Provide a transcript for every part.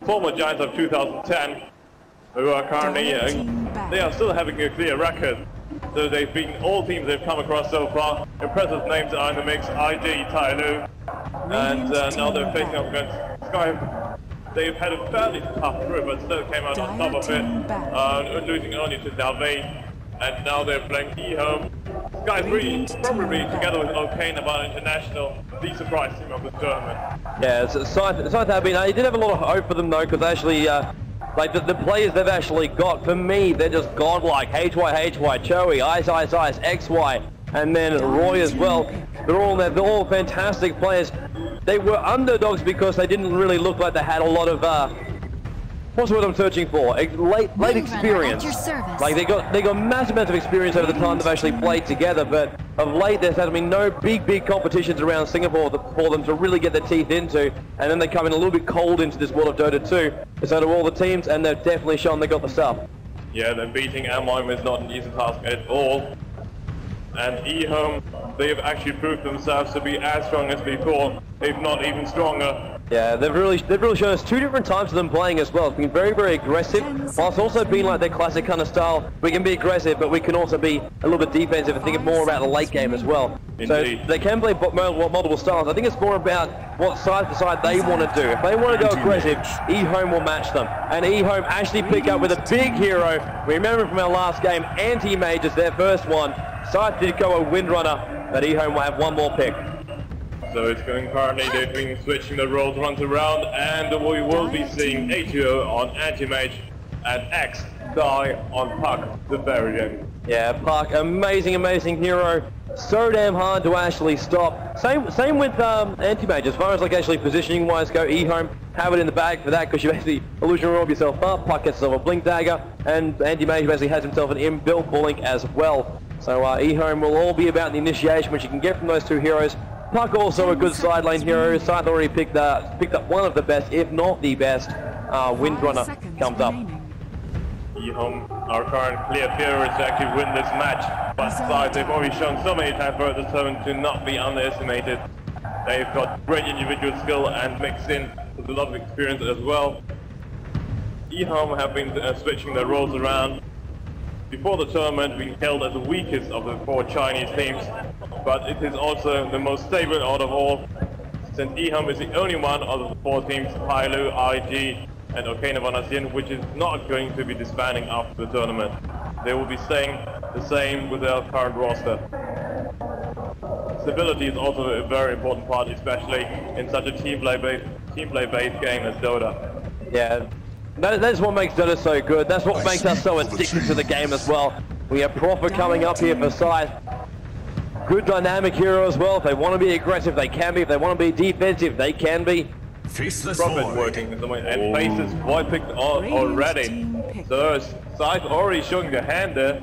former Giants of 2010, who are currently, they are still having a clear record. So they've beaten all teams they've come across so far. Impressive names are in the mix: IG, Tai Lu, and now they're facing up against Sky. They've had a fairly tough group, but still came out on top of it, losing only to Dalvey. And now they're playing EHOME. Sky 3, probably together with EHOME and International, the surprise team of the tournament. Yeah, so Scythe have been, I did have a lot of hope for them though, because actually, like the players they've actually got, for me, they're just godlike. HY, Choey, Ice, XY, and then Roy as well. They're all fantastic players. They were underdogs because they didn't really look like they had a lot of, what's the word I'm searching for? Late experience. Like they got massive amounts of experience over the time they've actually played together, but of late there's had been no big competitions around Singapore for them to really get their teeth into, and then they come in a little bit cold into this world of Dota 2. It's out of all the teams, and they've definitely shown they got the stuff. Yeah, then beating EHOME is not an easy task at all. And EHOME, they've actually proved themselves to be as strong as before, if not even stronger. Yeah, they've really shown us two different types of them playing as well. It's been very aggressive, whilst also being like their classic kind of style. We can be aggressive, but we can also be a little bit defensive and think more about the late game as well. Indeed. So they can play multiple styles. I think it's more about what side to side they want to do. If they want to go aggressive, EHOME will match them. And EHOME actually pick up with a big hero. We remember from our last game, Anti-Mage is their first one. Scythe did go a Windrunner, but EHOME will have one more pick. So it's going currently, they've been switching the roles runs around, and we will be seeing H2O on Anti-Mage and X die on Puck, the Varian. Yeah, Puck, amazing hero. So damn hard to actually stop. Same with Anti-Mage, as far as like actually positioning wise go. EHOME have it in the bag for that, because you basically illusion orb yourself up. Puck gets himself a blink dagger, and Anti-Mage basically has himself an inbuilt blink as well. So EHOME will all be about the initiation, which you can get from those two heroes. Puck also a good side lane hero. Scythe already picked up one of the best, if not the best. Windrunner comes up. EHOME, our current clear favorites to actually win this match. But Scythe, they've already shown so many times throughout this tournament to not be underestimated. They've got great individual skill and mixed in with a lot of experience as well. EHOME have been switching their roles around. Before the tournament, we held as the weakest of the four Chinese teams, but it is also the most stable out of all, since EHOME is the only one of the four teams, Pailu, IG, and EHOME, which is not going to be disbanding after the tournament. They will be staying the same with their current roster. Stability is also a very important part, especially in such a team play-based game as Dota. Yeah. That's what makes Dota so good. That's what makes us so addicted to the game as well. We have Prophet coming up here for Scythe. Good dynamic hero as well. If they want to be aggressive, they can be. If they want to be defensive, they can be. Prophet working in the way, and Faces Void picked already. So Scythe already showing the hand there.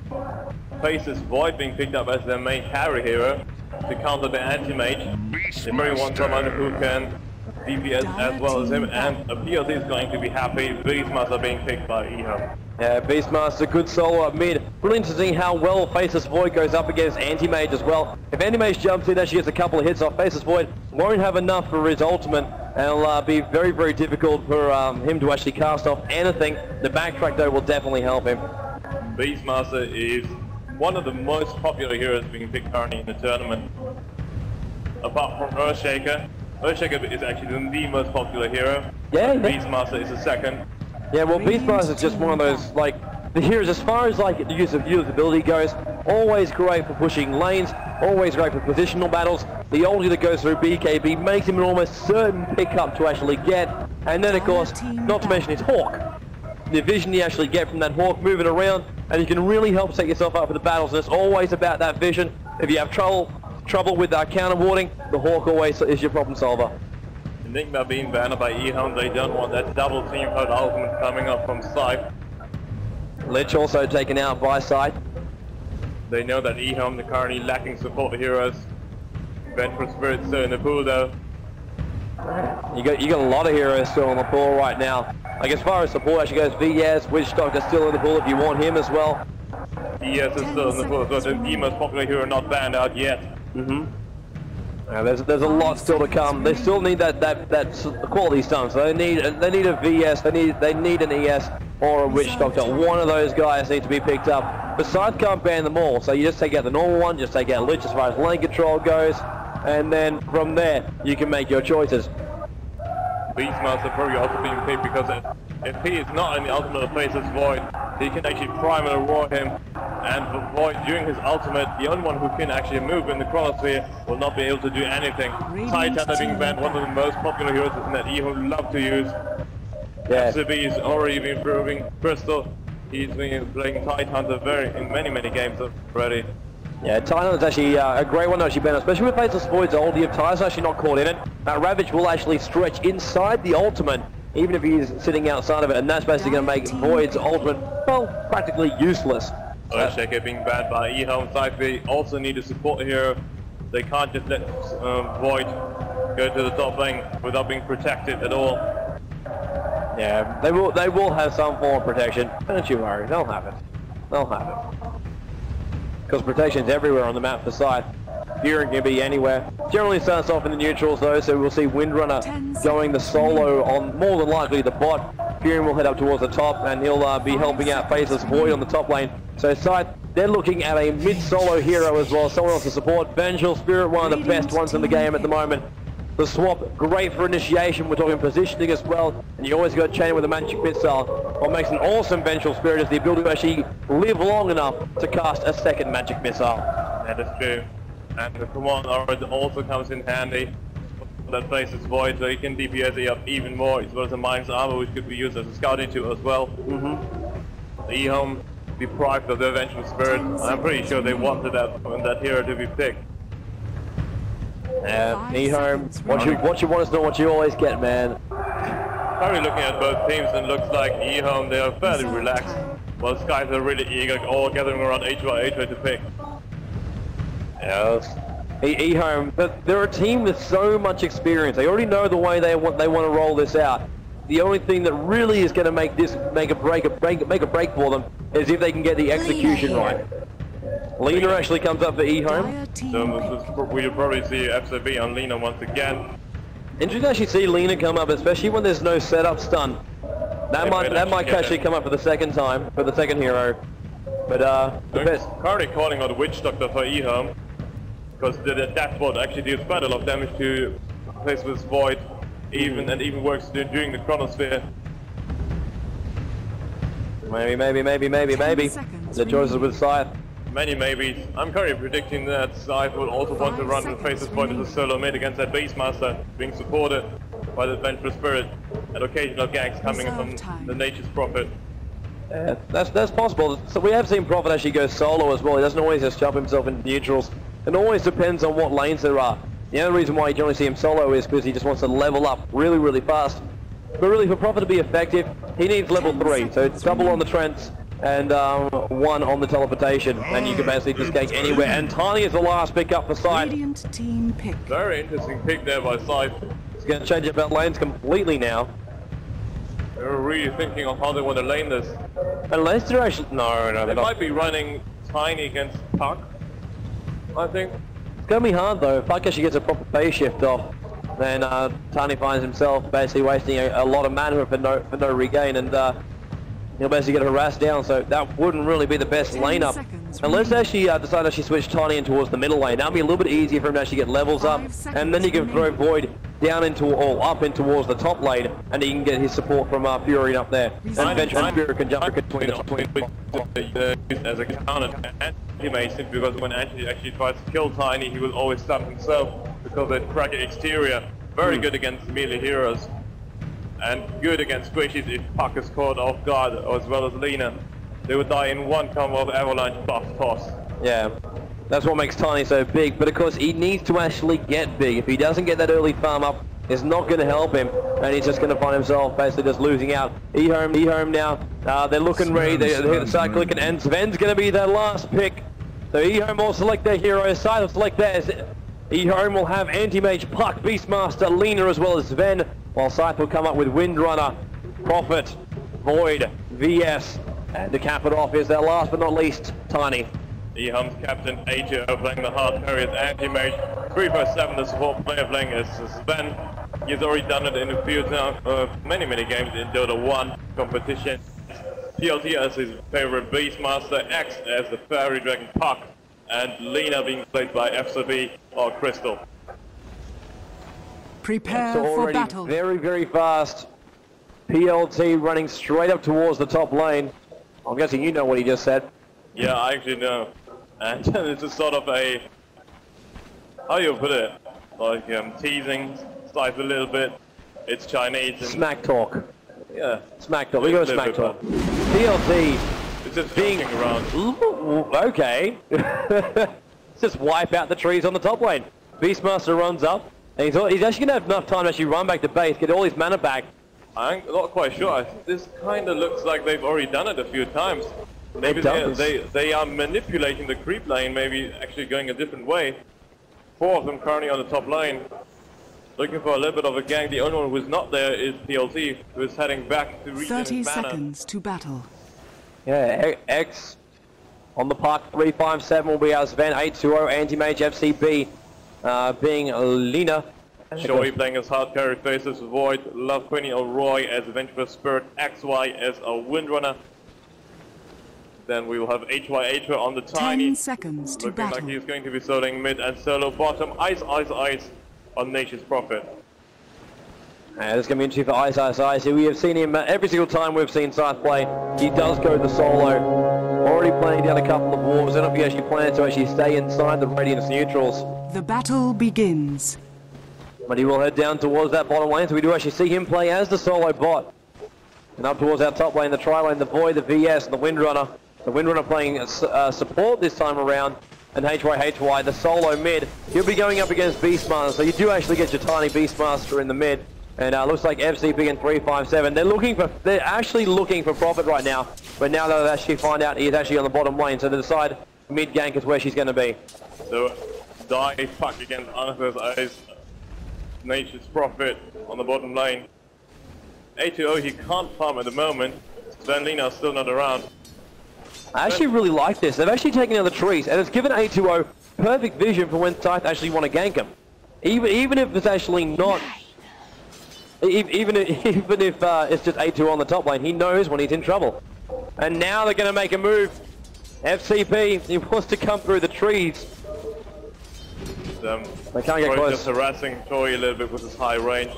Faces Void being picked up as their main carry hero to counter the Anti-Mage. They very want someone who can DPS as well as him, and PLC is going to be happy. Beastmaster being picked by EHOME. Yeah, Beastmaster, good solo up mid. Really interesting how well Faceless Void goes up against Anti-Mage as well. If Anti-Mage jumps in, actually gets a couple of hits off, Faceless Void won't have enough for his ultimate, and it'll be very difficult for him to actually cast off anything. The backtrack though will definitely help him. Beastmaster is one of the most popular heroes being picked currently in the tournament. Apart from Earthshaker. Earthshaker is actually the most popular hero. Yeah. Beastmaster is the second. Yeah, well, Beastmaster is just one of those, like, the heroes, as far as, like, the use of usability goes, always great for pushing lanes, always great for positional battles. The ulti that goes through BKB makes him an almost certain pickup to actually get. And then, of course, not to mention his Hawk. The vision you actually get from that Hawk moving around, and you can really help set yourself up for the battles. And it's always about that vision. If you have trouble with counter warding, the Hawk always is your problem solver. Enigma being banned by EHOME, they don't want that double team code ultimate coming up from Scythe. Lich also taken out by Scythe. They know that EHOME are currently lacking support heroes. Vengeful Spirit's still in the pool though. You got a lot of heroes still in the pool right now. Like as far as support actually goes, VS, Witch Doctor still in the pool if you want him as well. VS is still in the pool, so the most popular hero not banned out yet. There's a lot still to come. They still need that quality stun. So they need a VS, they need an ES or a Witch Doctor. One of those guys need to be picked up. But Scythe can't ban them all, so you just take out the normal one, just take out Lich as far as lane control goes, and then from there you can make your choices. Beastmaster probably also being picked because if he is not in the ultimate of Faceless Void, he can actually prime and aurora him, and Void during his ultimate, the only one who can actually move in the chronosphere will not be able to do anything. Titan being banned, one of the most popular heroes that EHOME love to use. Yeah. FCB is already been improving. Crystal, he's been playing Tidehunter in many games already. Yeah, Tidehunter's actually a great one to actually ban, especially with Faceless Void's ult. If Tidehunter's actually not caught in it, Ravage will actually stretch inside the ultimate, even if he's sitting outside of it, and that's basically going to make Void's ultimate, well, practically useless. Earthshaker being banned by EHOME. Scythe also need a support hero. They can't just let Void go to the top lane without being protected at all. Yeah, they will have some form of protection. Don't you worry, they'll have it. They'll have it. Because protection's everywhere on the map for Scythe. Fury can be anywhere. Generally starts off in the neutrals though, so we'll see Windrunner going the solo on more than likely the bot. Fury will head up towards the top, and he'll be helping out Faceless Void on the top lane. So Scythe, they're looking at a mid-solo hero as well, someone else to support. Vengeful Spirit, one of the best ones in the game at the moment. The swap, great for initiation. We're talking positioning as well, and you always got to chain it with a magic missile. What makes an awesome Vengeful Spirit is the ability to actually live long enough to cast a second magic missile. That is true. And the command aura also comes in handy. That Faceless Void, so he can DPS it up even more, as well as a Mind's Armor, which could be used as a scouting tool as well. EHOME deprived of their Vengeful Spirit. I'm pretty sure they wanted that hero to be picked. EHOME, what you want is not what you always get, man. Currently looking at both teams, and looks like EHOME, they are fairly relaxed, while Scythe are really eager, all gathering around HY to pick. Yes. EHOME, but they're a team with so much experience. They already know the way they want to roll this out. The only thing that really is going to make this make a break for them is if they can get the execution right. Lina actually comes up for EHOME. So we'll probably see FCB on Lina once again. Interesting to actually see Lina come up, especially when there's no setup stun. That might actually come up for the second time, for the second hero. But currently calling out Witch Doctor for EHOME, because that bot actually deals quite a lot of damage to Faceless Void, even works during the chronosphere. Maybe. The choices with Scythe. Many maybes. I'm currently predicting that Scythe will also want to run the Faceless Void as a solo mid against that Beastmaster, being supported by the Vengeful Spirit and occasional ganks coming from the Nature's Prophet. Yeah, that's possible. So we have seen Prophet actually go solo as well. He doesn't always just jump himself into neutrals. It always depends on what lanes there are. The other reason why you generally see him solo is because he just wants to level up really fast. But really, for Prophet to be effective, he needs level 3. So it's double on the Trents and 1 on the teleportation, and you can basically just gank anywhere. And Tiny is the last pick up for Scythe. Very interesting pick there by Scythe. It's going to change about lanes completely now. They're really thinking of how they want to lane this. Unless they're actually... No, they might be running Tiny against Puck, I think. It's going to be hard though. If Puck actually gets a proper phase shift off, then Tiny finds himself basically wasting a lot of mana for no regain, and he'll basically get harassed down, so that wouldn't really be the best lane up. Unless they actually decide to actually switch Tiny in towards the middle lane. That'll be a little bit easier for him to actually get levels up, and then you can throw Void down up in towards the top lane, and he can get his support from Fury up there. And Vengeful Spirit can jump between as a counter to anti-mace, because when Anti actually tries to kill Tiny, he will always stun himself because they crack exterior. Very good against melee heroes, and good against squishies if Puck is caught off guard, as well as Lina. They would die in one combo of Avalanche buff toss. Yeah, that's what makes Tiny so big, but of course he needs to actually get big. If he doesn't get that early farm up, it's not going to help him, and he's just going to find himself basically just losing out. EHOME now, they're looking ready, they start clicking, and Sven's going to be their last pick. So EHOME will select their hero, Scythe will select theirs. EHOME will have Anti-Mage, Puck, Beastmaster, Lina, as well as Sven, while Scythe will come up with Windrunner, Prophet, Void, VS, and to cap it off is their last but not least, Tiny. EHOME's captain, AJO, playing the hard carriers, Anti-Mage, 357, the support player playing as Sven. He's already done it in a few times, many games in Dota 1 competition. TLT as his favorite Beastmaster, X as the Fairy Dragon Puck, and Lena being played by FCB or Crystal. Prepare so for already battle. very fast. PLT running straight up towards the top lane. I'm guessing you know what he just said. Yeah, I actually know. And it's a sort of a, how do you put it? Like teasing Scythe a little bit. It's Chinese. And Smack talk. yeah. Smack talk. We go smack talk. PLT. It's just being joking around. Ooh, okay. Let's just wipe out the trees on the top lane. Beastmaster runs up. And he's actually going to have enough time to actually run back to base, get all his mana back. I'm not quite sure. This kind of looks like they've already done it a few times. Maybe they are manipulating the creep lane, maybe actually going a different way. 4 of them currently on the top lane. Looking for a little bit of a gank. The only one who's not there is PLT, who is heading back to regain 30 his mana. seconds to battle. Yeah, X on the park, 357 will be our Sven, 820 anti-mage FCB being Lena. Shoei playing as hard carry faces Void, Love Queenie Roy as Adventurous Spirit, XY as a Windrunner. Then we will have HY on the Tiny. 10 seconds to looking battle. like he's going to be soloing mid and solo bottom. Ice on Nature's Prophet. This is going to be interesting for Ice. We have seen him every single time we've seen Scythe play. He does go the solo. Already playing down a couple of wolves. I don't know if he actually plans to actually stay inside the Radiance neutrals. The battle begins. But he will head down towards that bottom lane, so we do actually see him play as the solo bot. And up towards our top lane, the tri-lane, the Void, the VS, and the Windrunner. The Windrunner playing support this time around. And HY, the solo mid. He'll be going up against Beastmaster, so you do actually get your tiny Beastmaster in the mid. And looks like FCB and 357. They're actually looking for profit right now. But now they'll actually find out he's actually on the bottom lane, so they decide mid gank is where she's going to be. So, die puck against Arthur's Eyes. Nature's Prophet on the bottom lane. 820, he can't farm at the moment. Sven Lina's still not around. I actually really like this. They've actually taken out the trees, and it's given 820 perfect vision for when Scythe actually want to gank him. Even if it's actually not... Even if it's just 820 on the top lane, he knows when he's in trouble. And now they're going to make a move. FCP, he wants to come through the trees. They can't get close. Just harassing Tori a little bit with his high range.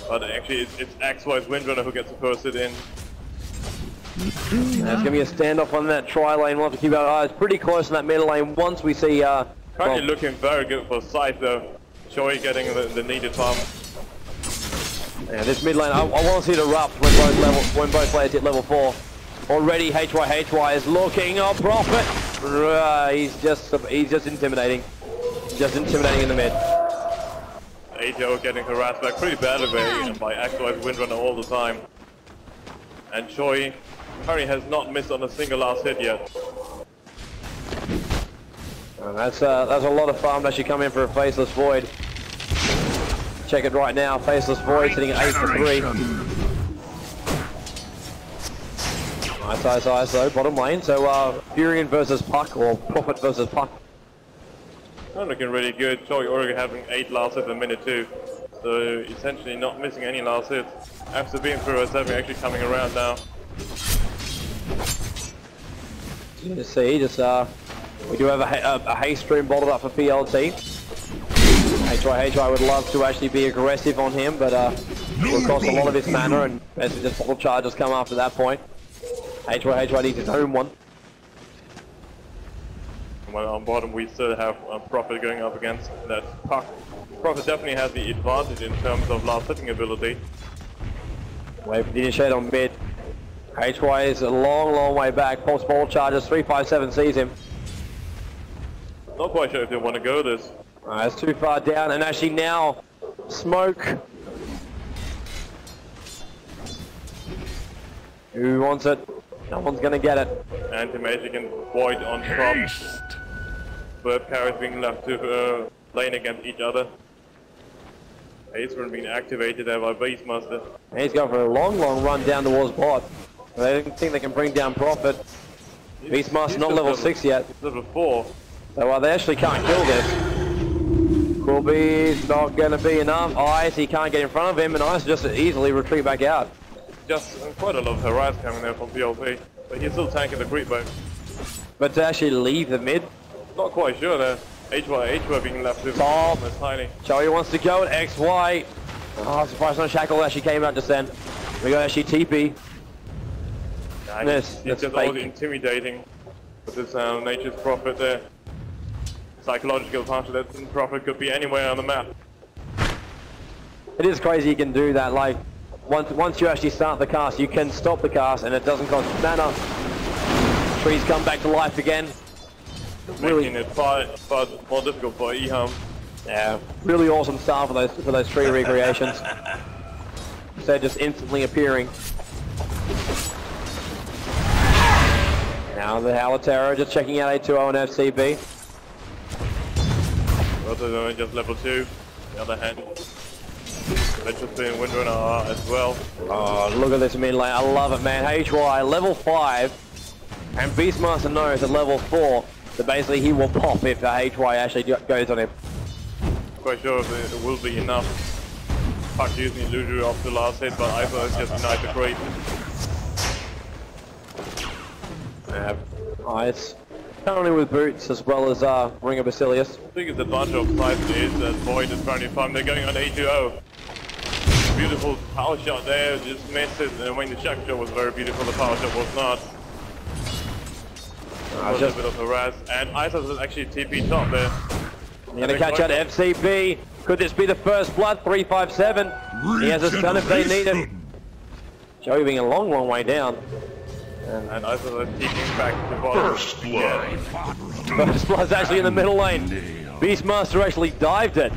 But actually, it's XY's Windrunner who gets to post it in. There's going to be a standoff on that tri-lane. We'll have to keep our eyes pretty close on that middle lane once we see... Currently looking very good for Scythe though. Tori getting the needed farm. Yeah, this mid lane, I want to see it erupt when both players hit level 4. Already HY is looking on profit. He's just intimidating. Just intimidating in the mid. ATO getting harassed back pretty badly by XY's Windrunner all the time. And Choi currently has not missed on a single last hit yet. And that's a lot of farm to actually come in for a Faceless Void. Check it right now, Faceless Void sitting at 8 for 3. Nice though, bottom lane. So Furion versus Puck, or Prophet versus Puck. Not looking really good. Choi already having 8 last hits a minute too. So essentially not missing any last hits. After being through us, actually coming around now. You see, we do have a haste stream bottled up for PLT. HY would love to actually be aggressive on him, but it will cost a lot of his mana, and as just bottle charges come after that point. HY needs his own one. Well, on bottom we still have Prophet going up against that Puck. Prophet definitely has the advantage in terms of last hitting ability. Wait for the initiate on mid. HY is a long way back. Pulse ball charges, 357 sees him. Not quite sure if they want to go this. It's too far down, and actually now, smoke. Who wants it? No one's gonna get it. Anti-magic and Void on top. Both carries being left to lane against each other. Acerun being activated there by Beastmaster. He's going for a long run down towards bot. They don't think they can bring down Prophet. Beastmaster not level 6 yet. Level 4. So they actually can't kill this. Will be not going to be enough. Ice, he can't get in front of him, and Ice just easily retreat back out. Just quite a lot of harass coming there from BLP, but he's still tanking the creep boat. But to actually leave the mid, Not quite sure there. HY being left with Top. tiny. Joey wants to go at XY. Oh, surprised no Shackle actually came out just then. We got actually TP. He's just always intimidating with his Nature's Prophet there. Psychological punch that Prophet could be anywhere on the map. It is crazy you can do that. Like, once you actually start the cast, you can stop the cast and it doesn't cost mana. Trees come back to life again. Making it far more difficult for EHOME. Yeah, really awesome start for those tree recreations. They're just instantly appearing. Now the Halitera just checking out A2O and FCB. Also just level 2. The other hand, let's just be in Windrunner as well. Oh, look at this mid lane. I love it, man. HY level 5, and Beastmaster knows at level 4 that basically he will pop if HY actually goes on him. Quite sure if it will be enough. Puck using Illusory off the last hit, but Ivo is just denied the creep. Yeah, nice. Currently with boots as well as Ring of Basilius. I think it's a bunch of Scythe is that Void is currently farming. They're going on A2O. Beautiful power shot there, just missed it. And when the shack shot was very beautiful, the power shot was not. Just a bit of harass. And Isos is actually TP top there. Gonna catch out FCB. Could this be the first blood? 357. He has a stun if they need it. Joey being a long, long way down. And Isos is TPing back to the bottom. First blood. First blood's actually in the middle lane. Beastmaster actually dived it.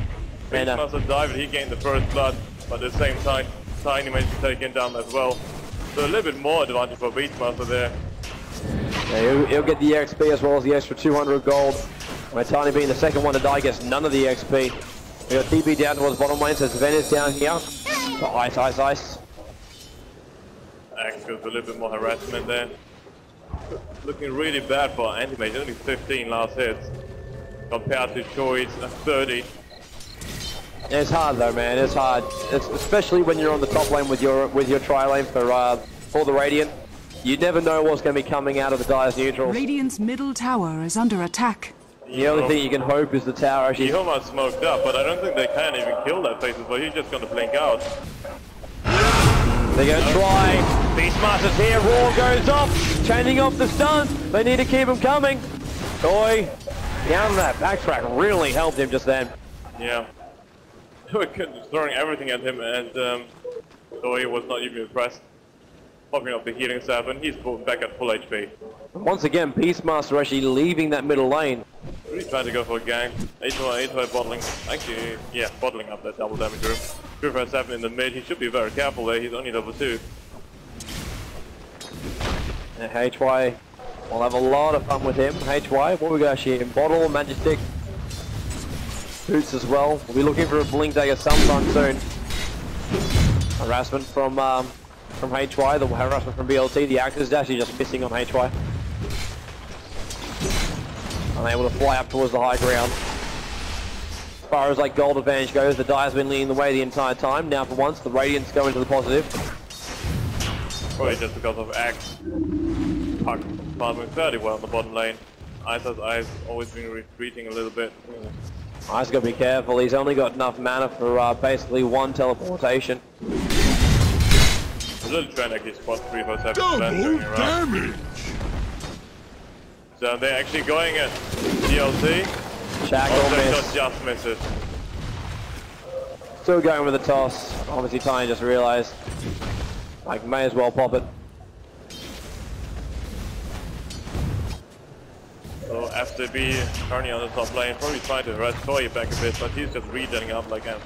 And Beastmaster dived, he gained the first blood, but at the same time, Tiny managed to take him down as well. So a little bit more advantage for Beastmaster there. yeah, he'll get the XP as well as the extra 200 gold. Where Tiny being the second one to die gets none of the XP. We got TP down towards bottom lane, so Sven is down here. Oh, ice. Axe goes a little bit more harassment there. Looking really bad for Anti-Mage, only 15 last hits. Compared to Choi's 30. It's hard though, man. It's hard. It's especially when you're on the top lane with your tri-lane for the Radiant. You never know what's going to be coming out of the Dire's neutrals. Radiant's middle tower is under attack. The only thing you can hope is the tower actually... EHOME are smoked up, but I don't think they can even kill that Faces, but he's just going to blink out. They're going to try. Beastmaster's here. Raw goes off. Chaining off the stun. They need to keep him coming. Toy down that backtrack really helped him just then. Yeah. Throwing everything at him, and Toy was not even impressed. Popping up the healing staff, and he's back at full HP. Once again, Beastmaster actually leaving that middle lane. Really trying to go for a gank. H1 bottling. Actually, yeah, bottling up that double damage room. 257 in the mid. He should be very careful there. He's only level 2. And HY will have a lot of fun with him. HY, what we got actually in bottle, Majestic, Boots as well. We'll be looking for a Blink Dagger sometime soon. Harassment from HY, the harassment from BLT. The Axe is actually just missing on HY. Unable to fly up towards the high ground. As far as like gold advantage goes, the Dire's been leading the way the entire time. Now for once, the Radiant's go into the positive. Probably just because of Axe. Puck farming fairly well in the bottom lane. Ice's eyes always been retreating a little bit. Ice got to be careful. He's only got enough mana for basically one teleportation. A little trend actually spot 347. Double damage! So they're actually going at DLC. Shackle miss. Also just misses. Still going with the toss. Obviously Tiny just realized. Like, may as well pop it. So FCB currently on the top lane, probably trying to harass Toy back a bit, but he's just regenning up like a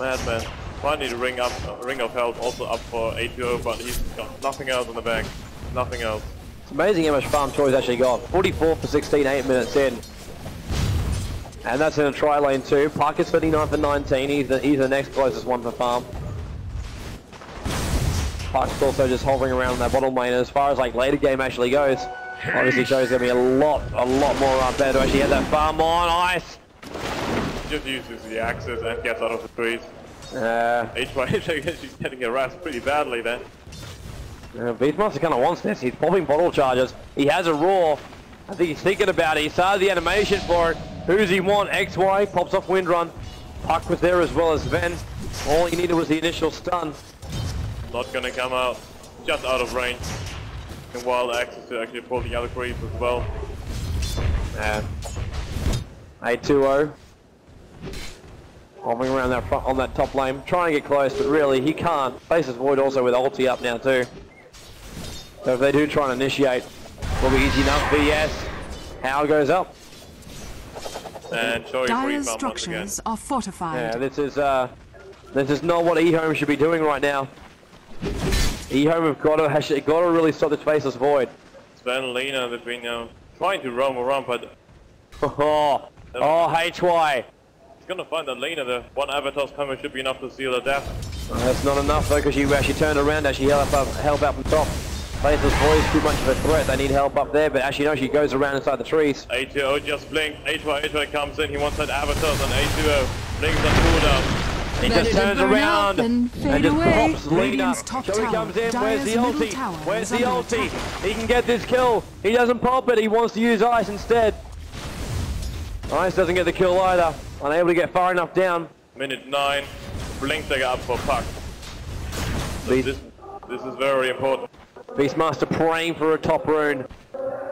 madman. Finally the ring of health also up for A2O, but he's got nothing else in the bank. Nothing else. It's amazing how much farm Troy's actually got. 44 for 16, 8 minutes in. And that's in a tri lane too. Puck is 39 for 19. He's the next closest one for farm. Puck's also just hovering around that bottom lane. As far as like later game actually goes, obviously Joe's gonna be a lot more better to actually get that farm on. Ice. just uses the axes and gets out of the trees. HY is getting harassed pretty badly then. Beastmaster kind of wants this. He's popping bottle charges. He has a roar. I think he's thinking about it. He started the animation for it. Who does he want? XY pops off Windrun. Puck was there as well as Ven. All he needed was the initial stun. Not gonna come out. Just out of range. And wild axes to actually pull the other creeps as well. 8-2-0. Hopping around that front on that top lane, trying to get close, but really he can't. Faces Void also with ulti up now too. So if they do try and initiate, will be easy enough. VS, How goes up. And Choi Dire's structures are fortified. Yeah, this is not what EHOME should be doing right now. EHOME have got to really stop this Faceless Void. Sven and Lena, they've been trying to roam around, but HY. He's gonna find that Lena, the one avatar's coming should be enough to seal her death. That's not enough though, because you actually turned around, actually help out from top. Faceless Void is too much of a threat, they need help up there, but actually no, she goes around inside the trees. A2O just blinked, HY comes in, he wants that avatars on A2O, blinks on cooldown. He just turns around and just props Lena. Radiant's top Joey comes in, tower. where's the Dire's middle ulti? tower Where's is the under ulti? attack. He can get this kill. He doesn't pop it, he wants to use Ice instead. Ice doesn't get the kill either. Unable to get far enough down. Minute 9, blink they up for puck. So this is very important. Beastmaster praying for a top rune.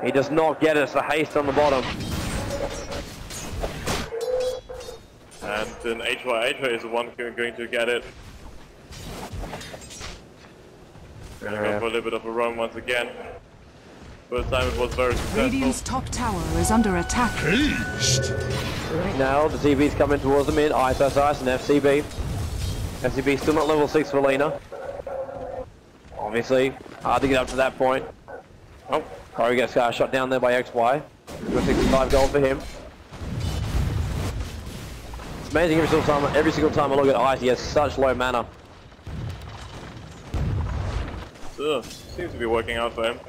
He does not get it, it's the haste on the bottom. And then HY is the one going to get it. Gonna go for a little bit of a run once again. First time it was very successful. Radiant's top tower is under attack. Haste! Now the TV's coming towards the mid. Ice and FCB. FCB still not level 6 for Lena. Obviously, hard to get up to that point. Oh, Corey gets shot down there by XY. 65 gold for him. It's amazing every single time I look at Ice, he has such low mana. So, seems to be working out for him.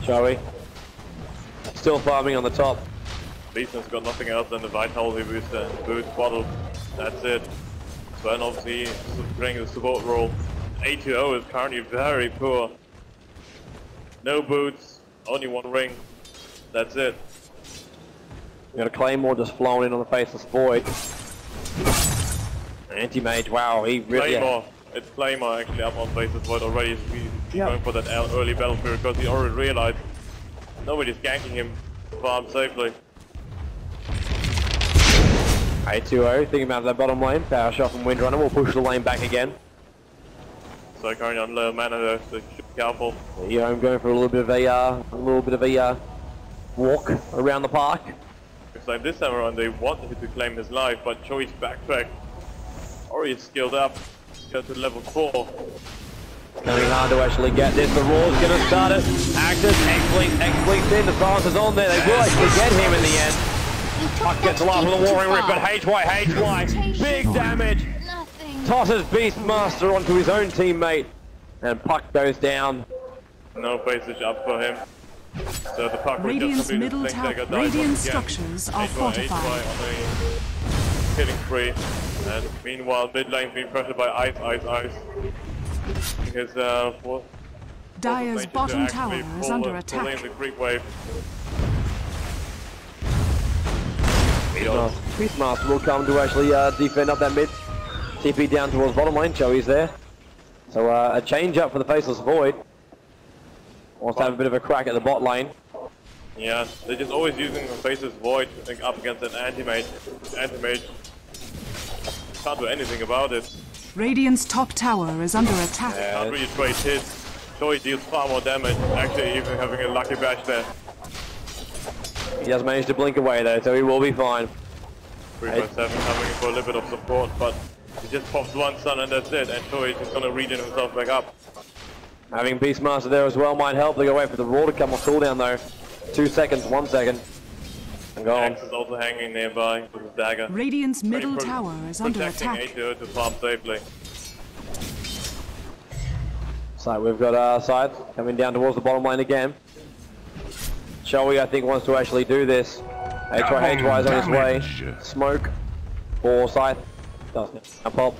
Joey. Still farming on the top. Leeson's got nothing else than the Vitality boost and boost bottle. That's it. Sven obviously playing the support role. A2O is currently very poor. No boots, only one ring. That's it. We got a Claymore just flowing in on the Faceless Void. Anti-Mage, wow, he really... Claymore. It's Claymore actually up on Faceless Void already. He's going for that early battlefield because he already realized nobody's ganking him to farm safely. A2O, thinking about that bottom lane. Power shot from Windrunner will push the lane back again. So currently on low mana though, so should be careful. EHOME going for a little bit of a walk around the park. Looks like this time around they wanted him to claim his life, but Choi's backtrack. Already skilled up, got to level 4. Coming hard to actually get this. The Roar's gonna start it. Axis, X-Blink's in, the silence is on there. They will actually get him in the end. Puck gets alive with a Warring Rip, but HY, big damage. Tosses Beastmaster onto his own teammate, and Puck goes down. No passage up for him. So the Puck Radiant's will just middle tower. Radiant structures are fortified. On a killing spree, and meanwhile mid lane being pressured by Ice. Because Dire's bottom tower is under attack. The creep wave. Beastmaster will come to actually defend up that mid. TP down towards bottom lane, Joey's there. So a change up for the Faceless Void. Wants to have a bit of a crack at the bot lane. Yeah, they're just always using the Faceless Void up against an anti-mage. Anti-mage can't do anything about it. Radiant's top tower is under attack. Can't really trade hits. Joey deals far more damage, actually even having a lucky bash there. He does manage to blink away though, so he will be fine. 3.7 coming for a little bit of support, but he just pops one stun and that's it, and Joey is just going to regen himself back up. Having Beastmaster there as well might help. They go wait for the Roar to come off cooldown though. 2 seconds, 1 second. And go on. Axe is also hanging nearby with his dagger. Radiant's middle tower is under attack. Protecting A2O to farm safely. So we've got our side coming down towards the bottom lane again. Joey, I think, wants to actually do this. HY is on his way. Smoke for Scythe. Doesn't it? A pop.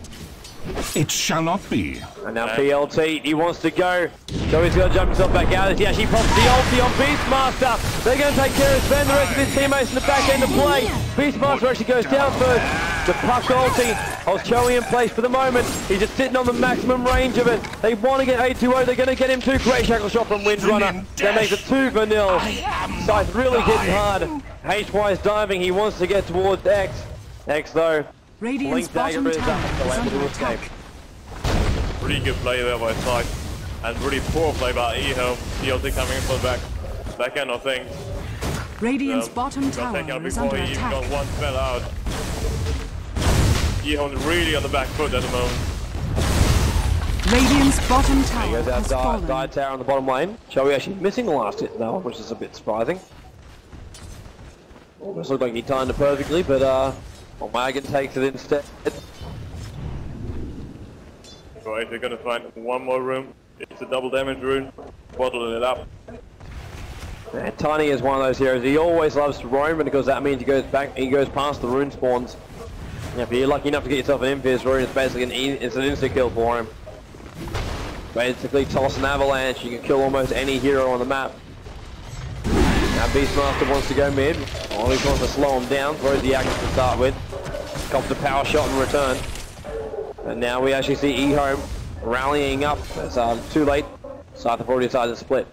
It shall not be. And now PLT, he wants to go. So he's going to jump himself back out. He actually pops the ulti on Beastmaster. They're going to take care of Sven, the rest of his teammates in the back end of play. Beastmaster actually goes down first. The puck ulti holds Choey in place for the moment. He's just sitting on the maximum range of it. They want to get 8-2-0. They're going to get him too. Great shackle shot from Windrunner. That makes it 2-0. Scythe really hitting hard. HY is diving. He wants to get towards X. X though. Radiant's bottom tower is under attack. Pretty good play there by Scythe, and really poor play by EHOME. PLT coming in from the back end of things. Radiant's bottom tower is under he even got attack. one spell out. EHOME's really on the back foot at the moment. Radiant's bottom He tower goes has out fallen. die tower on the bottom lane. Choey actually missing the last hit now, which is a bit surprising. Almost looked like he timed it perfectly, but Wagon takes it instead. Right, they're gonna find one more room. It's a double damage rune, bottling it up. And Tiny is one of those heroes. He always loves to roam, because that means he goes past the rune spawns. And if you're lucky enough to get yourself an Invis rune, it's basically an insta kill for him. Basically, toss an avalanche, you can kill almost any hero on the map. Now Beastmaster wants to go mid. Or he wants to slow him down, throws the axe to start with. Cops a power shot in return. And now we actually see EHOME rallying up. It's too late. Scythe have already decided to split.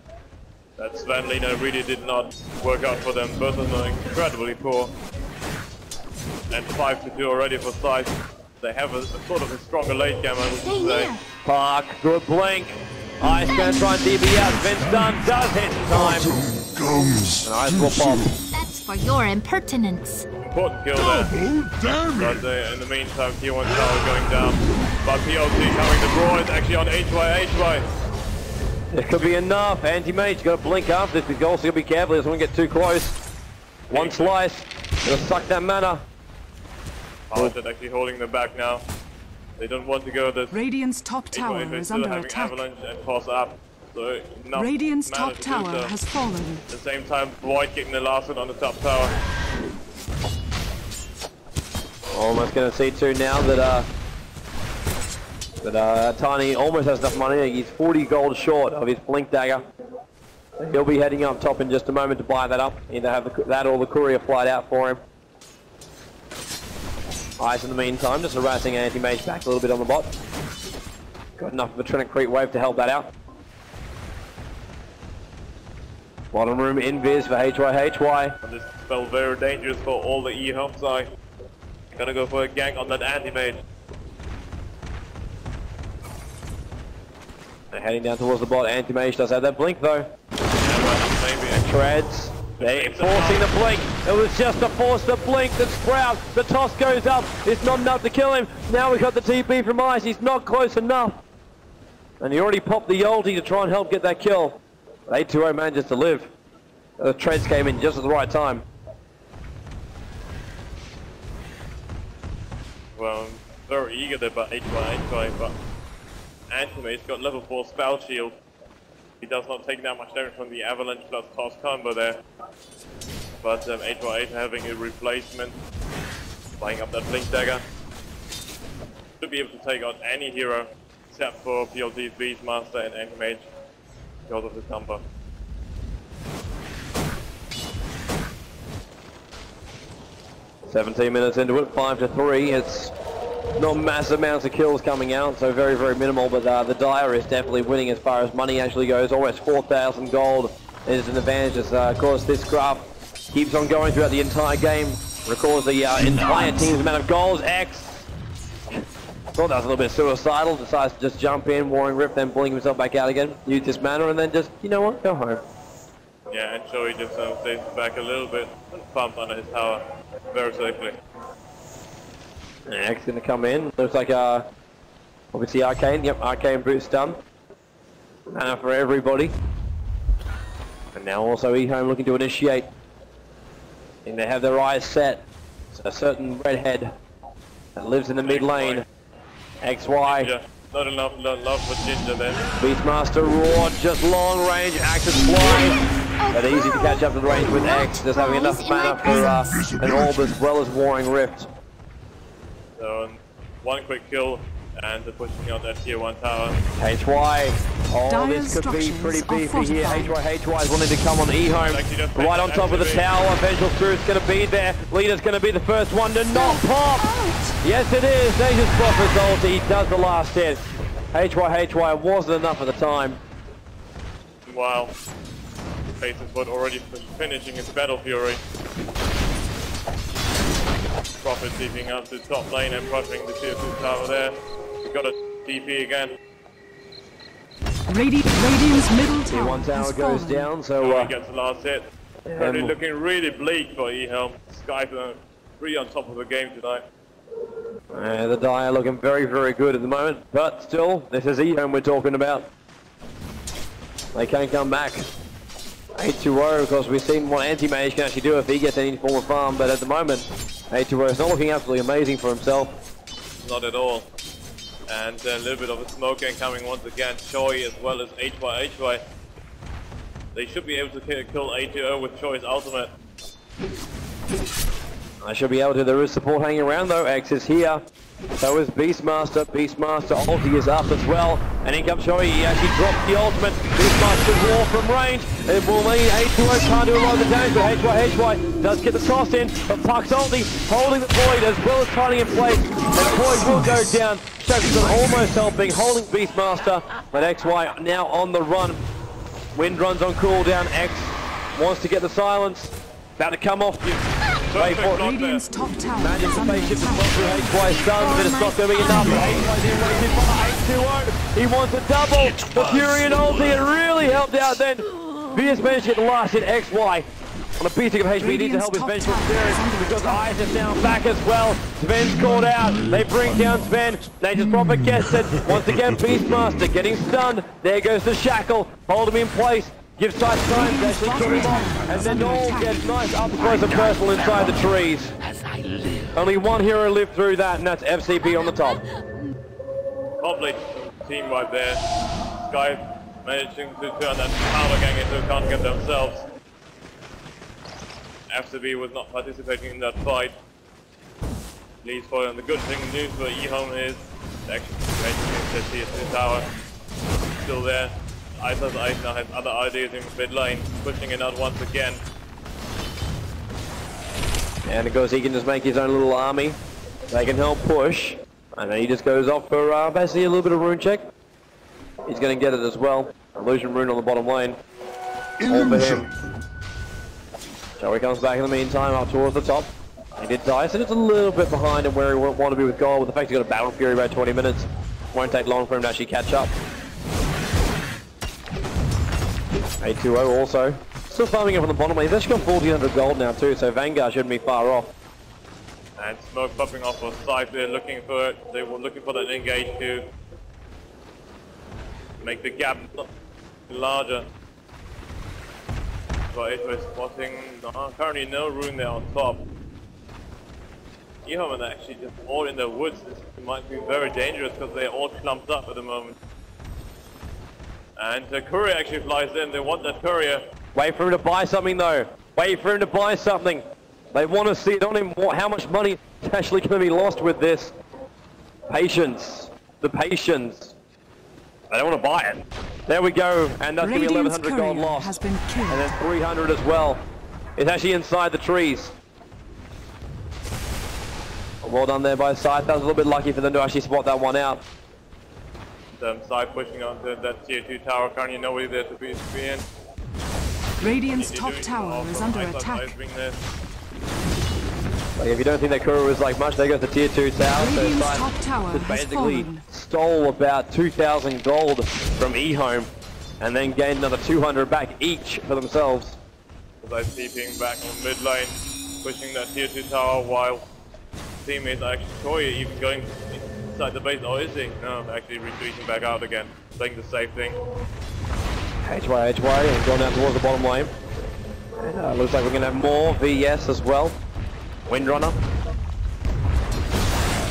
That Sven Lina really did not work out for them. Both of them are incredibly poor. And 5-2 already for Scythe. They have a sort of a stronger late game, I would say. Park, good blink. Iceman trying to DB out. Vince Dunn does hit in time. Comes. And Ice will pop. That's for your impertinence. Important kill there. But in the meantime, Tier 1 tower going down. But PLT coming to draw is actually on HY. It could be enough. Anti-Mage got to blink after this. He's also got to be careful. He doesn't want to get too close. One slice. Gonna suck that mana. Paladin actually holding them back now. They don't want to go this. Radiant's top tower They is still under having attack. avalanche and toss up. So Radiant's mana top to do tower so. has fallen. At the same time, Void getting the last one on the top tower. Almost going to see too now that Tiny almost has enough money. He's 40 gold short of his blink dagger. He'll be heading up top in just a moment to buy that up. Either have that or the courier flight out for him. Ice in the meantime, just harassing Anti-Mage back a little bit on the bot. Got enough of a Trinity Creep wave to help that out. Bottom room invis for HY. And this spell very dangerous for all the EHOME side. Gonna go for a gank on that anti-mage. They're heading down towards the bot. Anti-Mage does have that blink though. Maybe. Treads. They're forcing the blink. It was just to force the blink that Sprout. The toss goes up. It's not enough to kill him. Now we got the TP from Ice. He's not close enough. And he already popped the ulti to try and help get that kill. 8-2-0 manages to live. The treads came in just at the right time. Well, very eager there by HY, but Anti-Mage's got level 4 spell shield. He does not take that much damage from the avalanche plus toss combo there. But HY having a replacement, buying up that blink dagger. Should be able to take out any hero except for PLT's Beastmaster and Anti-Mage because of the combo. "17 minutes into it, 5-3. It's not massive amounts of kills coming out, so very, very minimal, but the Dire is definitely winning as far as money actually goes. Almost 4,000 gold is an advantage as, of course, this graph keeps on going throughout the entire game. Records the entire team's amount of goals. X thought that was a little bit suicidal, decides to just jump in, Warring Rift, then blink himself back out again, use this mana, and then just, you know what, go home. Yeah, and Joey just stays back a little bit and pumped under his tower very safely. X gonna come in. Looks like obviously Arcane. Yep, Arcane boost done. Mana for everybody. And now also EHOME looking to initiate. And they have their eyes set. It's a certain redhead that lives in the mid lane. XY. Ginger. Not enough love for Ginger then. Beastmaster Roar, just long range, axes fly. but easy to catch up to the range with X, just having enough mana for an orb as well as Warring Rift. So one quick kill and they're pushing on that tier 1 tower. HY, oh this could be pretty beefy here. HY is wanting to come on EHOME, right on top of the tower. Vengeful Spirit's going to be there. Leader's going to be the first one to not pop. Yes it is, Nature's Prophet's ulti, he does the last hit. HY wasn't enough at the time. Wow. Facelessfoot already finishing his Battle Fury. Prophet TPing up to top lane and pushing the tier 2 tower there. We got a TP again. Radiant's middle Tier 1 tower tower goes down, so he gets the last hit. Currently looking really bleak for EHOME. Scythe pretty on top of the game tonight. The Dire looking very, very good at the moment, but still, this is EHOME we're talking about. They can't come back. 8-2-0, because we've seen what Anti-Mage can actually do if he gets any form of farm, but at the moment, 8-2-0 is not looking absolutely amazing for himself. Not at all. And a little bit of a smoke incoming once again. Choi as well as HY. They should be able to kill 8-2-0 with Choi's ultimate. I should be able to. There is support hanging around though. X is here. So is Beastmaster. Beastmaster ulti is up as well. And in comes Choi. He actually drops the ultimate. Beastmaster war from range. It will mean 8-2-0 can't do a lot of the damage, but HY does get the toss in. But Puck's ulti holding the Void as well as trying in place. And Void will go down. Shackleton almost helping, holding Beastmaster. But XY now on the run. Wind runs on cooldown. X wants to get the silence. About to come off. Wait for it. Radiant's top tower Imagine is the under spaceship attack. is HY stunned, but it's not going to be enough. HY's in waiting for 8-2-0. He wants a double. The Fury and ulti, it really helped out then. Fierce managed to get the last hit. XY on a beating of HP. He needs to help his Vengeful Spirit because Ice is down back as well. Sven's caught out. They bring down Sven. Nature's Prophet gets it. Once again, Beastmaster getting stunned. There goes the shackle. Hold him in place. Give Scythe time to actually kill him off, and then all gets nice up close and personal inside the trees. Only one hero lived through that, and that's FCP on the top. Lovely team right there. Scythe managing to turn that power gang into a counter themselves. FCP was not participating in that fight. At least for them, the good thing news for EHOME is actually the tier 2 tower still there. Ice now has other ideas in mid lane, pushing it out once again. And of course he can just make his own little army. They can help push. And then he just goes off for basically a little bit of rune check. He's going to get it as well. Illusion rune on the bottom lane. All for him. So he comes back in the meantime up towards the top. He did die, so just a little bit behind him where he won't want to be with gold. With the fact he's got a Battle Fury about 20 minutes. Won't take long for him to actually catch up. 8-2-0 also. Still farming up on the bottom lane. He's actually got 1400 gold now too, so Vanguard shouldn't be far off. And smoke popping off for Scythe, they're looking for it. They were looking for that engage to make the gap larger. But it was spotting, currently no rune there on top. EHOME are actually just all in the woods. This might be very dangerous because they're all clumped up at the moment. And the courier actually flies in. They want that courier. Wait for him to buy something though. Wait for him to buy something. They want to see it on him. How much money is actually going to be lost with this? Patience. The patience. I don't want to buy it. There we go. And that's going to be 1100 gold lost. Has been killed. And then 300 as well. It's actually inside the trees. Well done there by Scythe. That was a little bit lucky for them to actually spot that one out. Scythe pushing onto that tier 2 tower, currently nobody there to be in. Radiant's top tower is under attack. Like if you don't think that Kuro is like much, they go to tier 2 tower. Radiant's So top tower just has basically fallen. stole about 2,000 gold from EHOME and then gained another 200 back each for themselves. Scythe TPing back on mid lane, pushing that tier 2 tower while teammates are actually Toya even going inside the base. Oh, is he? No, actually retreating back out again, playing the safe thing. HY and going down towards the bottom lane. And looks like we're going to have more VS as well. Windrunner.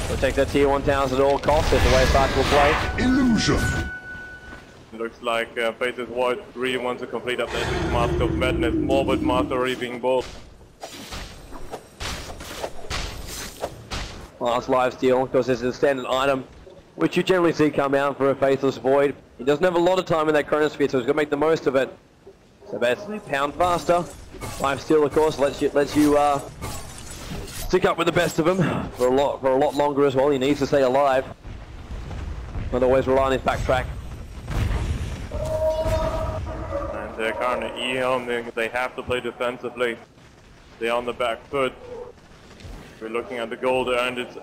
We'll take that tier 1 towers at all costs. That's the way Scythe will play. Illusion. Looks like Faces Void really wants to complete up this Mask of Madness. Morbid Mask already being bought. Last life steal, because this is a standard item, which you generally see come out for a Faithless Void. He doesn't have a lot of time in that Chronosphere, so he's going to make the most of it. So basically, pound faster. Life steal, of course, lets you stick up with the best of them for a lot longer as well. He needs to stay alive. Not always rely on his backtrack. And they're currently EHOME, they have to play defensively. They're on the back foot. We're looking at the gold and it's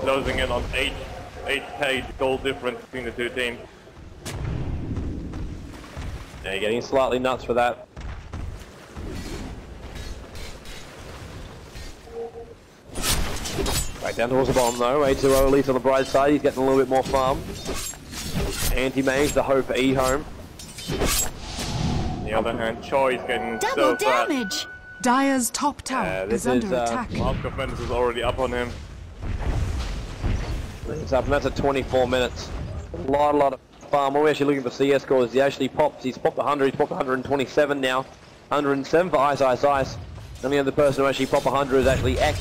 closing in on 8k gold difference between the two teams. Yeah, you're getting slightly nuts for that. Back down towards the bottom though. A2O at least on the bright side. He's getting a little bit more farm. Anti-mage, the hope for EHOME. On the other hand, Choi's getting Double so fat. damage! Dire's top tower is under attack. Mask of Madness is already up on him. It's up, and that's at 24 minutes. A lot of farm. We're actually looking for CS scores. He's popped 100, he's popped 127 now. 107 for Ice. The only other person who actually popped 100 is actually X,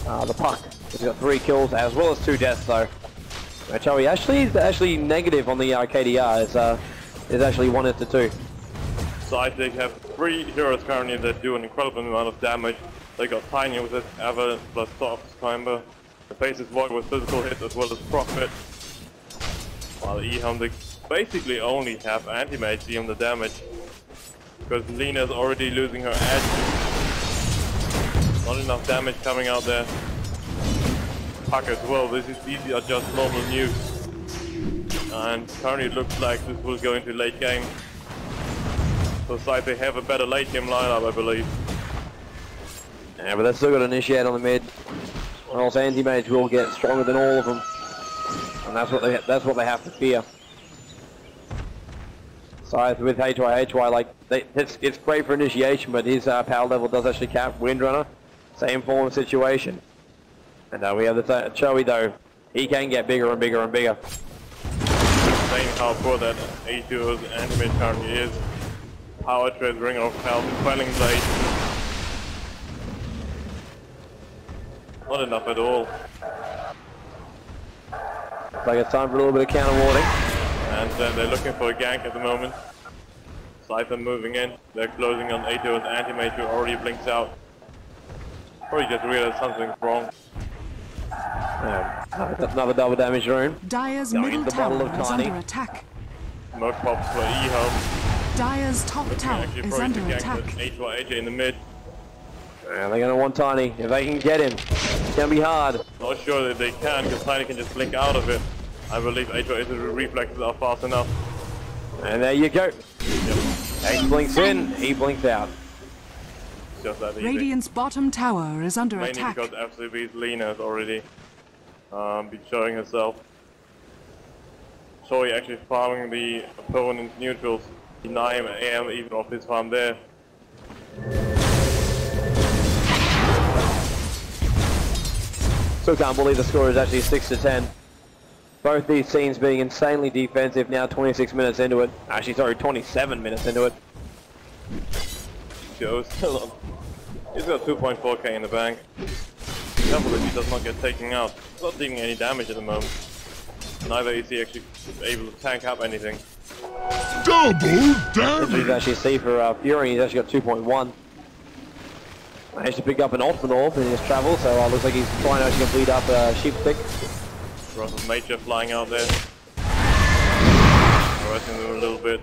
the Puck. He's got 3 kills as well as 2 deaths though. Choey actually negative on the KDR, is actually 1 to 2. Scythe, they have 3 heroes currently that do an incredible amount of damage. They got Tiny with his Ever plus Soft Climber. The Faces Void with physical hits as well as Profit. While EHOME, they basically only have Anti-Mage dealing the damage. Because Lena's already losing her edge. Not enough damage coming out there. Puck as well, these are just normal nukes. And currently it looks like this will go into late game. So Scythe, they have a better late game lineup, I believe. Yeah, but they've still got Initiate on the mid. And also Anti-Mage will get stronger than all of them. And that's what they have to fear. Scythe with HY, like, it's great for initiation, but his power level does actually cap Windrunner. Same form of situation. And we have the Choey though. He can get bigger and bigger and bigger. Saying how poor that A2's Anti-Mage currently is. Power Trade, Ring of Health, Quelling Blade. Not enough at all. Looks like it's time for a little bit of counter warding. And they're looking for a gank at the moment. Scythe moving in. They're closing on A2's Anti-Mage who already blinks out. Probably just realized something's wrong. Another double damage rune. Dire's Going middle into the bottle tower of is Tiny. under attack. Smoke pops for EHOME. Dire's top tower Actually is probably under to gank attack. with AJ in the mid. Yeah, they're going to want Tiny. If they can get him, it's going to be hard. Not sure that they can, because Tiny can just blink out of it. I believe AJ's reflexes are fast enough. And there you go. Yep. X blinks in, he blinks out. Just that easy. Radiant's bottom tower is under Mainly attack. because FCB's Lena has already been showing herself. Choey actually farming the opponent's neutrals. Deny him AM even off his farm there. Still can't believe the score is actually 6-10. Both these teams being insanely defensive now 26 minutes into it. Actually, sorry, 27 minutes into it. Joe's still on. He's got 2.4k in the bank. Careful that he does not get taken out. He's not taking any damage at the moment. Neither is he actually able to tank up anything. Double You damage! actually see for Fury, he's actually got 2.1. Managed to pick up an Orphanor in his travel, so looks like he's trying to actually complete up a sheep stick. Rough of Major flying out there. Harassing them a little bit.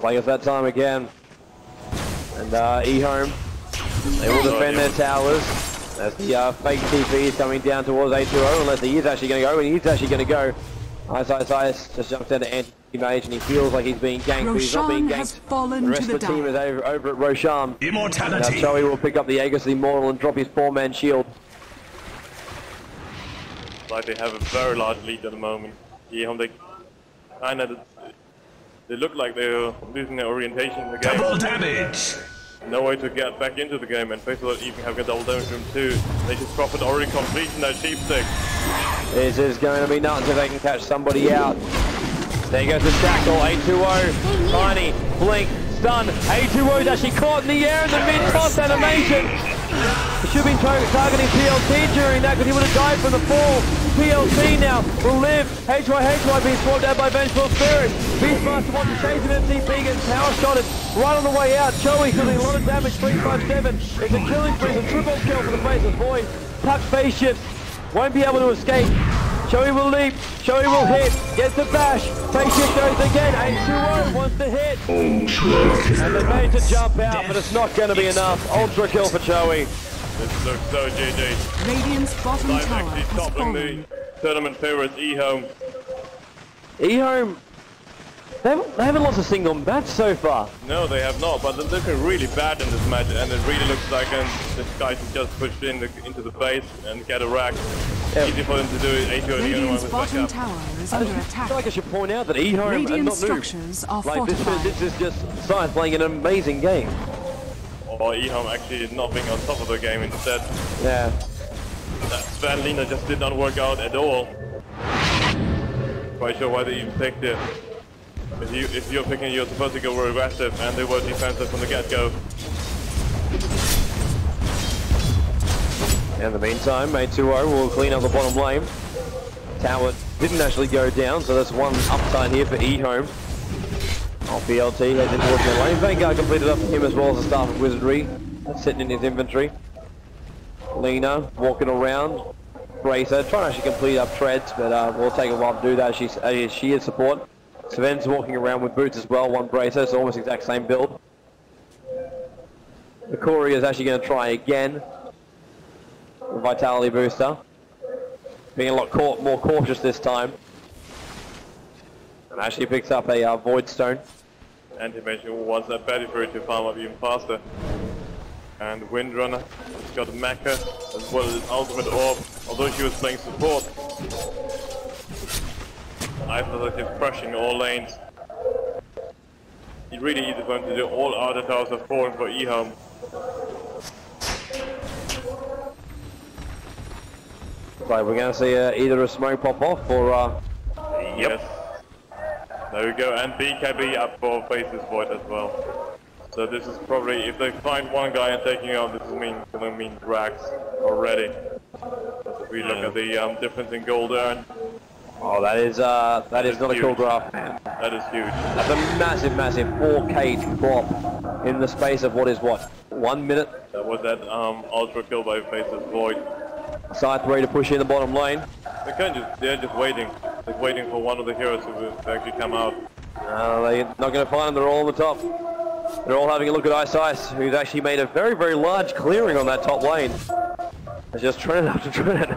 Like it's that time again. And EHOME, they will defend their towers as the fake TP is coming down towards A2O, unless he is actually going to go, and he's actually going to go. Ice just jumps down to Anti-Mage, and he feels like he's being ganked, but he's not being Roshan has ganked. fallen The rest to of the the team is dark. over at Roshan. Immortality! Now Choey will pick up the Aegis the Immortal and drop his 4-man shield. Like they have a very large lead at the moment. EHOME, they look like they're losing their orientation in the game. Double damage! No way to get back into the game, and Faithful even have a double damage from 2. They just Profit already completing that sheep stick. This is going to be nuts if they can catch somebody out. There goes the Shackle, A2O, Tiny, Blink, stun. A2O's actually caught in the air in the mid-toss animation. He should have been targeting PLT during that because he would have died from the fall. PLT now will live. HY being swapped out by Vengeful Spirit. Beastmaster wants to chase him. MTP gets power shotted right on the way out. Choey doing a lot of damage. 357. It's a killing spree. It's a triple kill for the Faceless Void. Tuck phase shifts. Won't be able to escape. Choey will leap. Choey will hit. Gets the bash. Phase shift goes again. A2O wants to hit. And they managed to jump out, but it's not going to be enough. Ultra kill for Choey. This looks so GG. Radiant's bottom Scythe tower actually has toppling fallen. the tournament favorites EHOME. EHOME, they haven't lost a single match so far. No, they have not, but they're looking really bad in this match, and it really looks like this guy can just push into the base and get a rack. Easy for them to do it. A2O Radiant's with bottom backup. tower is under I attack. feel like I should point out that EHOME are Radiant not new. structures are Like fortified. this is just Scythe playing an amazing game. Or EHOME actually not being on top of the game instead. Yeah. That Sven Lina just did not work out at all. Quite sure why they even picked it. If you're picking, you're supposed to go very aggressive, and they were defensive from the get-go. In the meantime, A2O will clean up the bottom lane. Tower didn't actually go down, so that's one upside here for EHOME. Oh, BLT heads in towards the lane. Vanguard completed up for him as well as the Staff of Wizardry. That's sitting in his inventory. Lina walking around. Bracer trying to actually complete up treads, but we'll take a while to do that. She is support. Sven's walking around with boots as well. One bracer, so almost exact same build. The Corey is actually going to try again. The Vitality booster. Being a lot more cautious this time. And actually picks up a Void Stone. Animation wants that Betty Fruit to farm up even faster. And Windrunner has got a Mecha as well as his ultimate orb, although she was playing support. I feel like he's crushing all lanes. It's really easy for him to do. All other towers have fallen for EHOME. Right, we're going to see either a smoke pop off or... Yes. There we go, and BKB up for Faceless Void as well. So this is probably, if they find one guy and taking out, this is gonna mean racks already. But if we look at the difference in gold earned. Oh, that is not huge. a cool graph, man. That is huge. That's a massive 4K drop in the space of what is what? 1 minute? That was that ultra kill by Faceless Void. Scythe ready to push in the bottom lane. They're just waiting. They're waiting for one of the heroes to actually come out. They're not going to find them, they're all on the top. They're all having a look at Ice, who's actually made a very large clearing on that top lane. It's just trend after trend.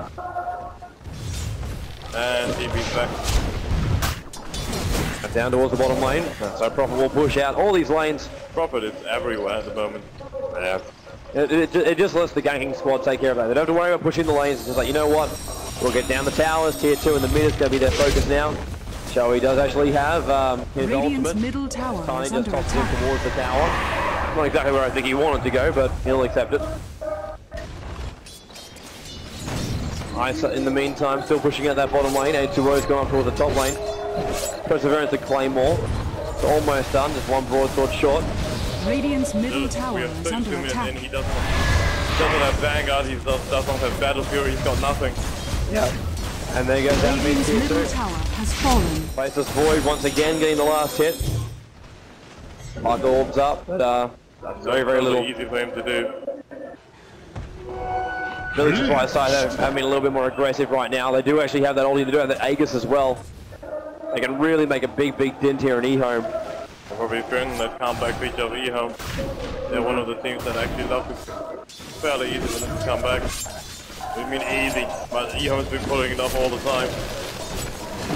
And TP's back. And down towards the bottom lane. So Prophet will push out all these lanes. Prophet is everywhere at the moment. Yeah. It just lets the ganking squad take care of that. They don't have to worry about pushing the lanes. It's just like, you know what? We'll get down the towers. Tier 2 in the mid is going to be their focus now. So he does actually have his Radiant's ultimate. middle tower Tiny is just under tops him attack. towards the tower. Not exactly where I think he wanted to go, but he'll accept it. Ice in the meantime still pushing out that bottom lane. A2O's gone up towards the top lane. Perseverance to Claymore. It's almost done, just one broadsword short. Radiant's middle tower We have is 32 under minutes attack. in, he doesn't have Vanguard, he doesn't have Battle Fury, he's got nothing. Yeah. And there goes that mid Radiant's tier middle 2. tower has fallen. Faceless Void once again getting the last hit. Like orbs up, but very little. Easy for him to do. Really surprised Scythe have been a little bit more aggressive right now. They do actually have that ulti to do, and that Aegis as well. They can really make a big dent here in EHOME. Probably fearing that comeback feature of EHOME. They're one of the teams that actually love to fairly easy for them to come back. I mean easy, but EHOME's been pulling it off all the time.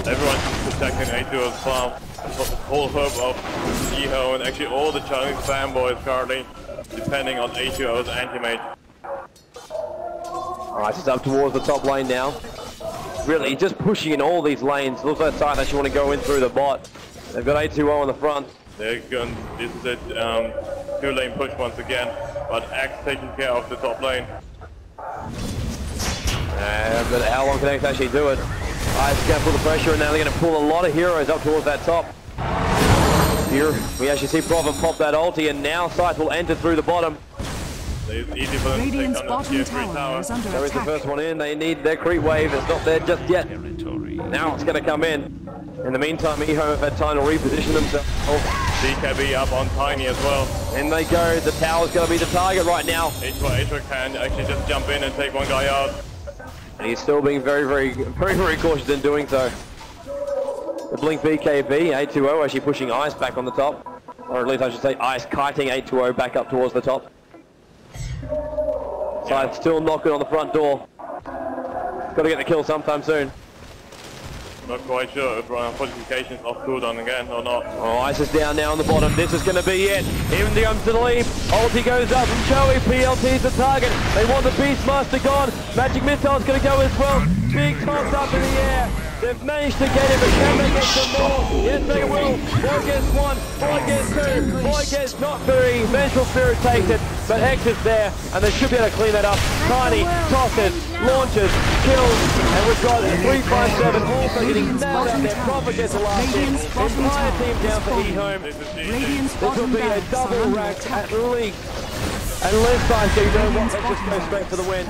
Everyone's protecting A2O's farm. The whole hope of EHOME and actually all the Chinese fanboys currently depending on A2O's anti-mate. Alright, it's up towards the top lane now. Really, just pushing in all these lanes. Looks like Scythe actually want to go in through the bot. They've got A2O on the front. They're going, this is it, 2-lane push once again, but X taking care of the top lane. But how long can X actually do it? Ice gonna pull the pressure, and now they're gonna pull a lot of heroes up towards that top. Here we actually see Prophet pop that ulti, and now Scythe will enter through the bottom. It's easy for them Radiant's to take on bottom the tier 3 tower is under So is the attack. first one in. They need their creep wave. It's not there just yet. Now it's going to come in. In the meantime, EHOME have had time to reposition themselves. DKB up on Tiny as well. In they go. The tower's going to be the target right now. H1 can actually just jump in and take one guy out. And he's still being very cautious in doing so. The Blink BKB, 820, actually pushing Ice back on the top. Or at least I should say Ice kiting 820 back up towards the top. Scythe still knocking on the front door. Got to get the kill sometime soon. Not quite sure if fortification's off cooldown again or not. Oh, Ice is down now on the bottom. This is going to be it. Even comes to the lead. Ulti goes up from Joey. PLT's the target. They want the Beastmaster gone. Magic Missile's going to go as well. Big toss up in the air. They've managed to get him, but can they get some more? Yes, they will. Boy gets one, Boy gets two, Boy gets not three. Vengeful Spirit takes it, but Hex is there, and they should be able to clean that up. Tiny tosses, launches, kills, and we've got 357 also getting nailed out there. Prophet gets the last hit. Entire team down for EHOME. This will be a double rack at least. Unless I see no one, let's just go straight for the win.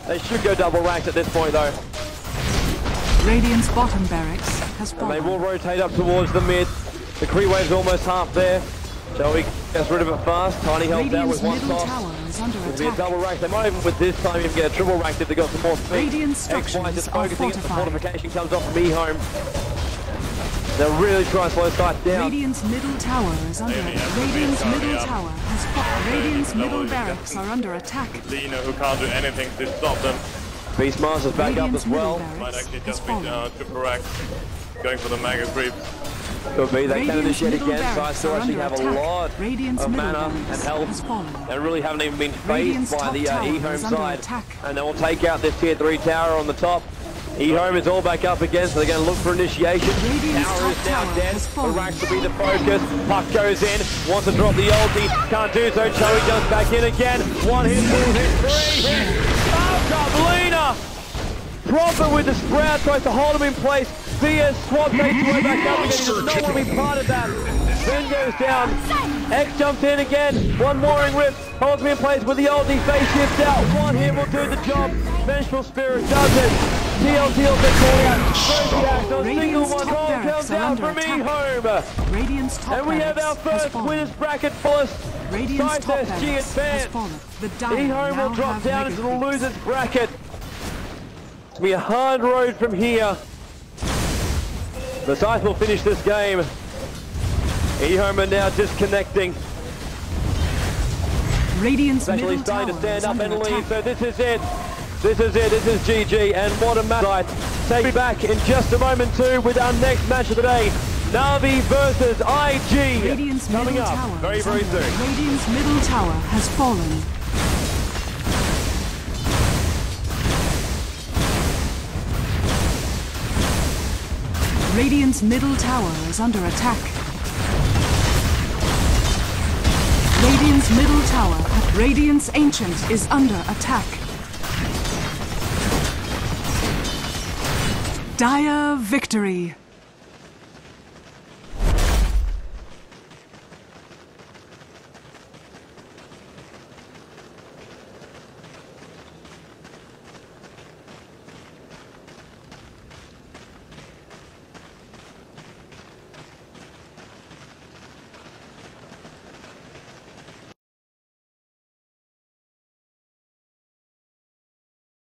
They should go double racked at this point though. Radiant's bottom barracks has And they fallen. will rotate up towards the mid. The creep wave's almost half there. Joey gets rid of it fast. Tiny helps out with Radiant's one middle toss. tower is under It'll be a attack. double rack. They might even with this time even get a triple rack if they got some more speed. Radiant XY structures just are focusing. The fortified. fortification comes off from EHOME. They'll really try and slow Scythe down. Radiant's middle tower is under attack. Radiant's middle tower has fallen. Radiant's middle barracks are under attack. Lina, who can't do anything to stop them, Beastmaster's back up Radiant's as well. middle might barracks actually has just be fallen. triple rack, going for the mega creep. Could be. They can Radiant's initiate middle again. Scythe barracks still are actually under have a attack. lot Radiant's of middle mana and barracks has health. fallen. They really haven't even been phased Radiant's by top the tower EHOME is under side. attack. And they will take out this tier 3 tower on the top. EHOME is all back up again, so they're going to look for initiation. Radiant's Tower is top now tower dead. has The fallen. racks will be the focus. Puck goes in, wants to drop the ulti, can't do so. Joey jumps back in again. One hit, two hit, three hit. Lina! Prophet with the sprout tries to hold him in place. Fierce swaps H2O back up again. He does not want to be part of that. Then goes down. X jumps in again. One mooring rip. Holds me in place with the ulti. Face shifts out. One hit will do the job. Vengeful Spirit does it. TLT will get called out. First react on single Radiant's one. top Goal barracks comes are out under from attack. EHOME. Radiant's top And we have our barracks has first fallen. winners bracket first. Radiant's top Scythe.SG barracks has advance. fallen. The Dire EHOME now will drop have down mega into the creeps. losers bracket. It's going to be a hard road from here. The Scythe will finish this game. EHOME are now disconnecting. Radiant's It's actually middle starting to tower stand is up under and leave, attack. so this is it. This is it, this is GG, and what a match. Take me back in just a moment too with our next match of the day. Na'Vi versus IG. Radiant's Coming middle up tower very, is very under- soon. Radiant's middle tower has fallen. Radiant's middle tower is under attack. Radiant's middle tower, Radiant's Ancient is under attack. Dire victory.